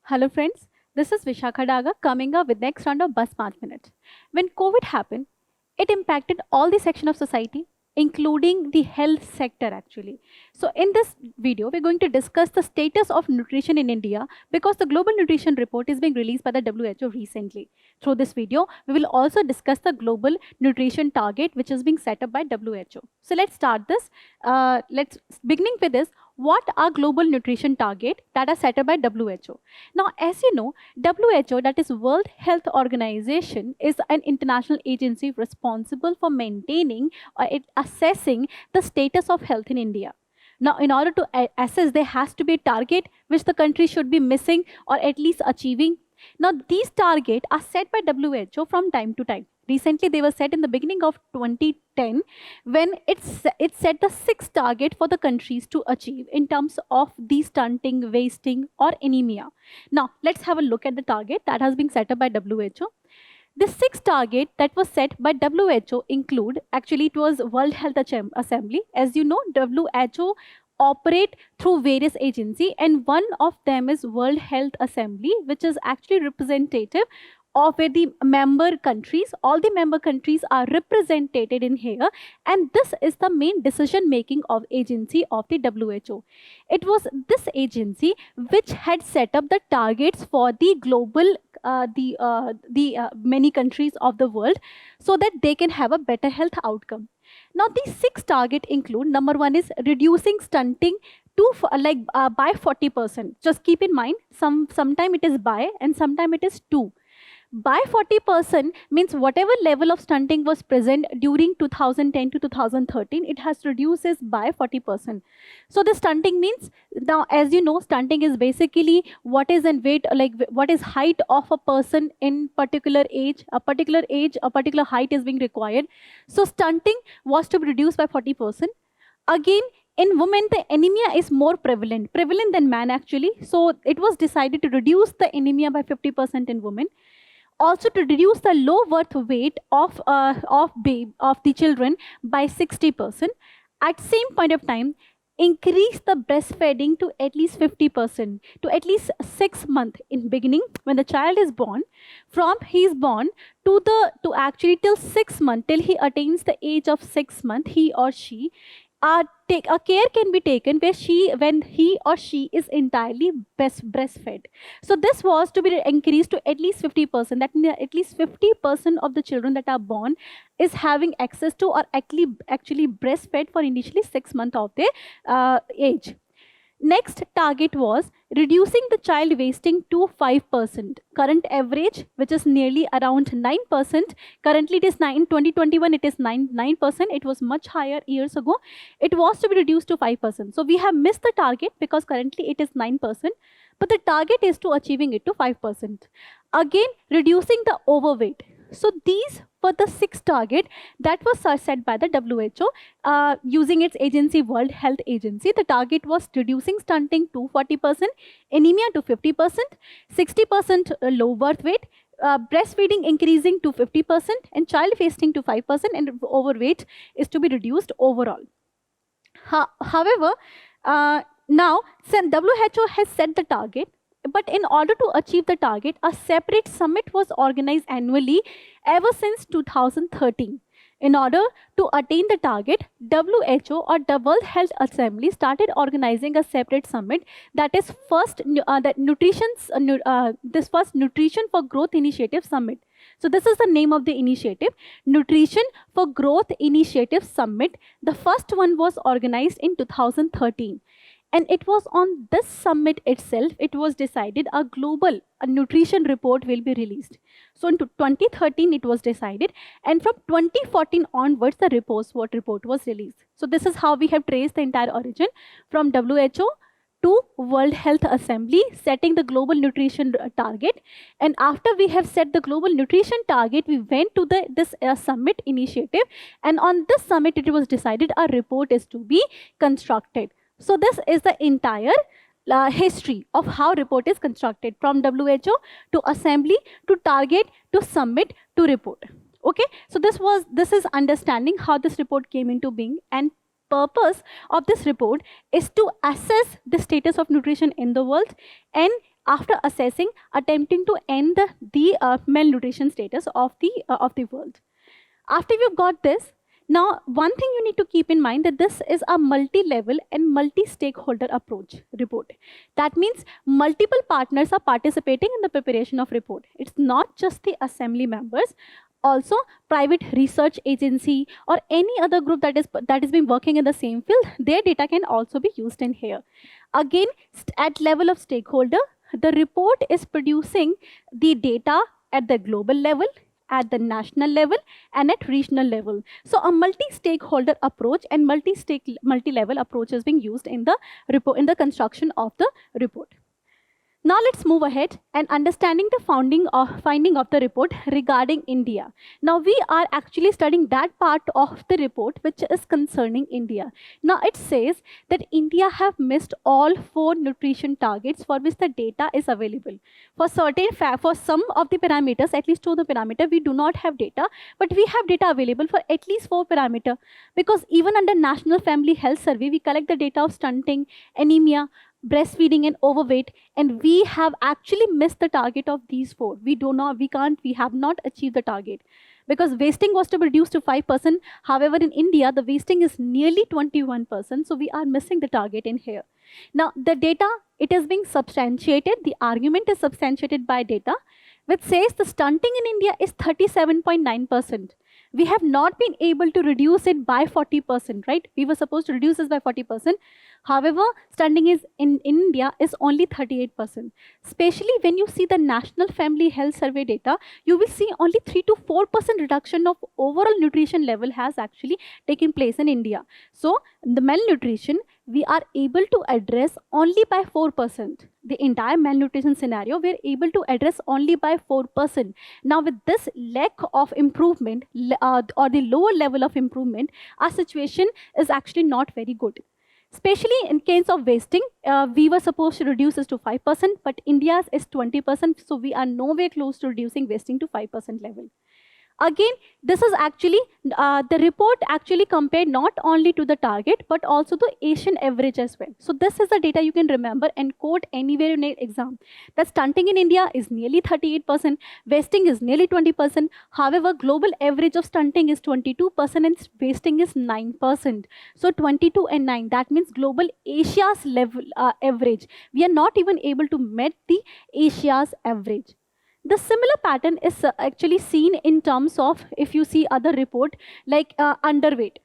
Hello friends, this is Vishakha Daga coming up with next round of Bus 5 minutes. When COVID happened, it impacted all the section of society, including the health sector actually. So in this video, we're going to discuss the status of nutrition in India because the Global Nutrition Report is being released by the WHO recently. Through this video, we will also discuss the global nutrition target which is being set up by WHO. So let's start this. Beginning with this, what are global nutrition target that are set up by WHO? Now, as you know, WHO, that is World Health Organization, is an international agency responsible for maintaining or assessing the status of health in India. Now, in order to assess, there has to be a target which the country should be missing or at least achieving. Now, these targets are set by WHO from time to time. Recently, they were set in the beginning of 2010 when it set the 6th target for the countries to achieve in terms of the stunting, wasting or anemia. Now, let's have a look at the target that has been set up by WHO. The 6th target that was set by WHO include, actually it was World Health Assembly. As you know, WHO operate through various agencies and one of them is World Health Assembly, which is actually representative of where the member countries, all the member countries are represented in here, and this is the main decision making of agency of the WHO. It was this agency which had set up the targets for the global many countries of the world so that they can have a better health outcome. Now these 6 targets include, number 1 is reducing stunting to by 40%. Just keep in mind, sometime it is by and sometime it is to. By 40% means whatever level of stunting was present during 2010 to 2013, it has reduces by 40%. So the stunting means, now as you know, stunting is basically what is in weight, like what is height of a person in particular age, a particular height is being required. So stunting was to be reduced by 40%. Again, in women, the anemia is more prevalent than man actually. So it was decided to reduce the anemia by 50% in women. Also to reduce the low birth weight of the children by 60%. At same point of time, increase the breastfeeding to at least 50%, to at least 6 months in beginning when the child is born. From he is born to actually till 6 months, till he attains the age of 6 months, he or she a care can be taken when he or she is entirely breastfed. So this was to be increased to at least 50%. That means at least 50% of the children that are born is having access to or actually breastfed for initially 6 months of their age. Next target was reducing the child wasting to 5%. Current average, which is nearly around 9%. Currently, it is 9. In 2021, it is 9%. It was much higher years ago. It was to be reduced to 5%. So we have missed the target because currently it is 9%. But the target is to achieving it to 5%. Again, reducing the overweight. So these were the 6 targets that was set by the WHO using its agency, World Health Agency. The target was reducing stunting to 40%, anemia to 50%, 60% low birth weight, breastfeeding increasing to 50%, and child wasting to 5%, and overweight is to be reduced overall. However, now WHO has set the target. But in order to achieve the target, a separate summit was organized annually ever since 2013. In order to attain the target, WHO or the World Health Assembly started organizing a separate summit that is this first Nutrition for Growth Initiative Summit. So this is the name of the initiative, Nutrition for Growth Initiative Summit. The first one was organized in 2013. And it was on this summit itself, it was decided a global nutrition report will be released. So in 2013, it was decided. And from 2014 onwards, the report was released. So this is how we have traced the entire origin from WHO to World Health Assembly, setting the global nutrition target. And after we have set the global nutrition target, we went to this summit initiative. And on this summit, it was decided a report is to be constructed. So this is the entire history of how report is constructed from WHO to assembly to target to summit to report. Okay, so this is understanding how this report came into being, and purpose of this report is to assess the status of nutrition in the world, and after assessing, attempting to end the malnutrition status of the world. After you've got this, now one thing you need to keep in mind that this is a multi-level and multi-stakeholder approach report. That means multiple partners are participating in the preparation of report. It's not just the assembly members, also private research agency or any other group that is been working in the same field, their data can also be used in here. Again, at level of stakeholder, the report is producing the data at the global level, at the national level, and at regional level. So a multi-stakeholder approach and multi-level approach is being used in the report, in the construction of the report. Now let's move ahead and understanding the finding of the report regarding India. Now we are actually studying that part of the report which is concerning India. Now it says that India have missed all 4 nutrition targets for which the data is available. For some of the parameters, at least 2 of the parameter, we do not have data, but we have data available for at least 4 parameter, because even under National Family Health Survey, we collect the data of stunting, anemia, breastfeeding, and overweight, and we have actually missed the target of these 4. We have not achieved the target, because wasting was to be reduced to 5%. However, in India, the wasting is nearly 21%, so we are missing the target in here. Now, the data, it is being substantiated. The argument is substantiated by data, which says the stunting in India is 37.9%. We have not been able to reduce it by 40%, right? We were supposed to reduce this by 40%. However, stunting is in India is only 38%. Especially when you see the National Family Health Survey data, you will see only 3 to 4% reduction of overall nutrition level has actually taken place in India. So the malnutrition, we are able to address only by 4%. The entire malnutrition scenario, we are able to address only by 4%. Now with this lack of improvement or the lower level of improvement, our situation is actually not very good. Especially in case of wasting, we were supposed to reduce this to 5%, but India's is 20%, so we are nowhere close to reducing wasting to 5% level. Again, this is actually, the report actually compared not only to the target, but also the Asian average as well. So this is the data you can remember and quote anywhere in an exam. The stunting in India is nearly 38%, wasting is nearly 20%. However, global average of stunting is 22% and wasting is 9%. So 22 and 9, that means global Asia's level average. We are not even able to meet the Asia's average. The similar pattern is actually seen in terms of, if you see other report, like underweight.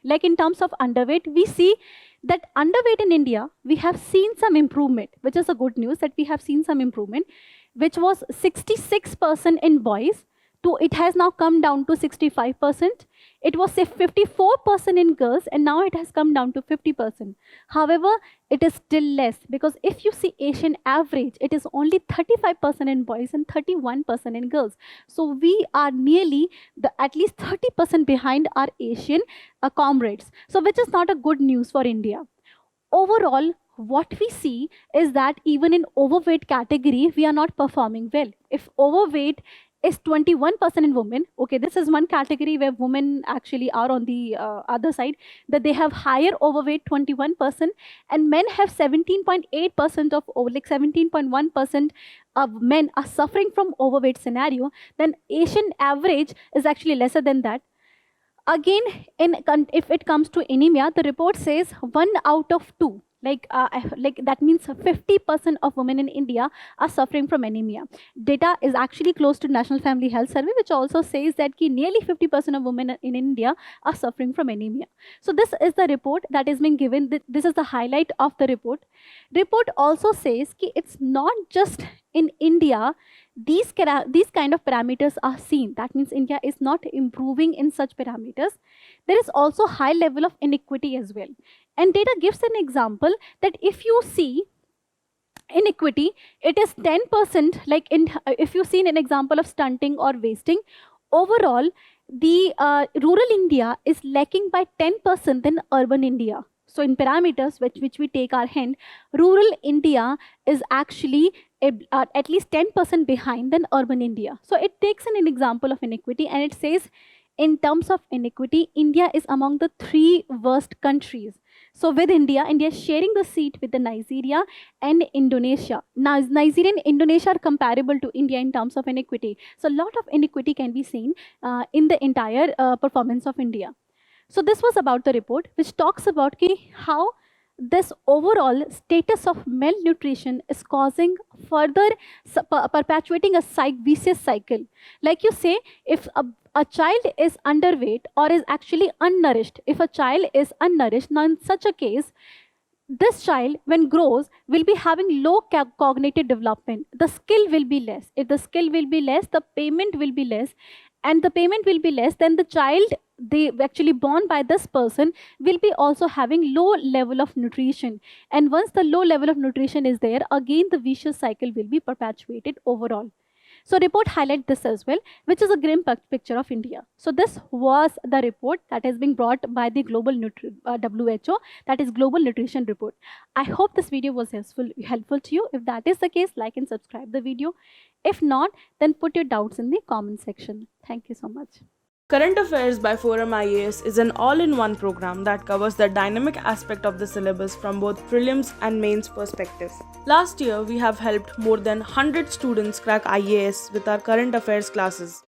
Like in terms of underweight, we see that underweight in India, we have seen some improvement, which is a good news that we have seen some improvement, which was 66% in boys, to it has now come down to 65%. It was say 54% in girls, and now it has come down to 50%. However, it is still less, because if you see Asian average, it is only 35% in boys and 31% in girls. So we are nearly at least 30% behind our Asian comrades. So which is not a good news for India. Overall, what we see is that even in overweight category, we are not performing well. If overweight is 21% in women. Okay, this is one category where women actually are on the other side, that they have higher overweight, 21%, and men have 17.8% of, like 17.1% of men are suffering from overweight scenario. Then Asian average is actually lesser than that. Again, if it comes to anemia, the report says 1 out of 2. Like that means 50% of women in India are suffering from anemia. Data is actually close to National Family Health Survey, which also says that nearly 50% of women in India are suffering from anemia. So this is the report that is being given. This is the highlight of the report. Report also says that it's not just in India these kind of parameters are seen. That means India is not improving in such parameters. There is also high level of inequity as well. And data gives an example that if you see inequity, it is 10%, like if you see an example of stunting or wasting, overall, the rural India is lacking by 10% than urban India. So in parameters which we take our hint, rural India is actually at least 10% behind than urban India. So it takes an example of inequity, and it says in terms of inequity, India is among the 3 worst countries. So with India, India is sharing the seat with the Nigeria and Indonesia. Now, Nigeria and Indonesia are comparable to India in terms of inequity. So a lot of inequity can be seen in the entire performance of India. So this was about the report, which talks about how this overall status of malnutrition is causing further perpetuating a vicious cycle. Like you say, if a child is underweight or is actually unnourished, if a child is unnourished, now in such a case, this child, when grows, will be having low cognitive development. The skill will be less. If the skill will be less, the payment will be less. And the payment will be less, then the child they actually born by this person will be also having low level of nutrition. And once the low level of nutrition is there, again the vicious cycle will be perpetuated overall. So report highlight this as well, which is a grim picture of India. So this was the report that has been brought by the global WHO, that is Global Nutrition Report. I hope this video was helpful to you. If that is the case, like and subscribe the video. If not, then put your doubts in the comment section. Thank you so much. Current Affairs by Forum IAS is an all-in-one program that covers the dynamic aspect of the syllabus from both prelims and mains perspective. Last year, we have helped more than 100 students crack IAS with our current affairs classes.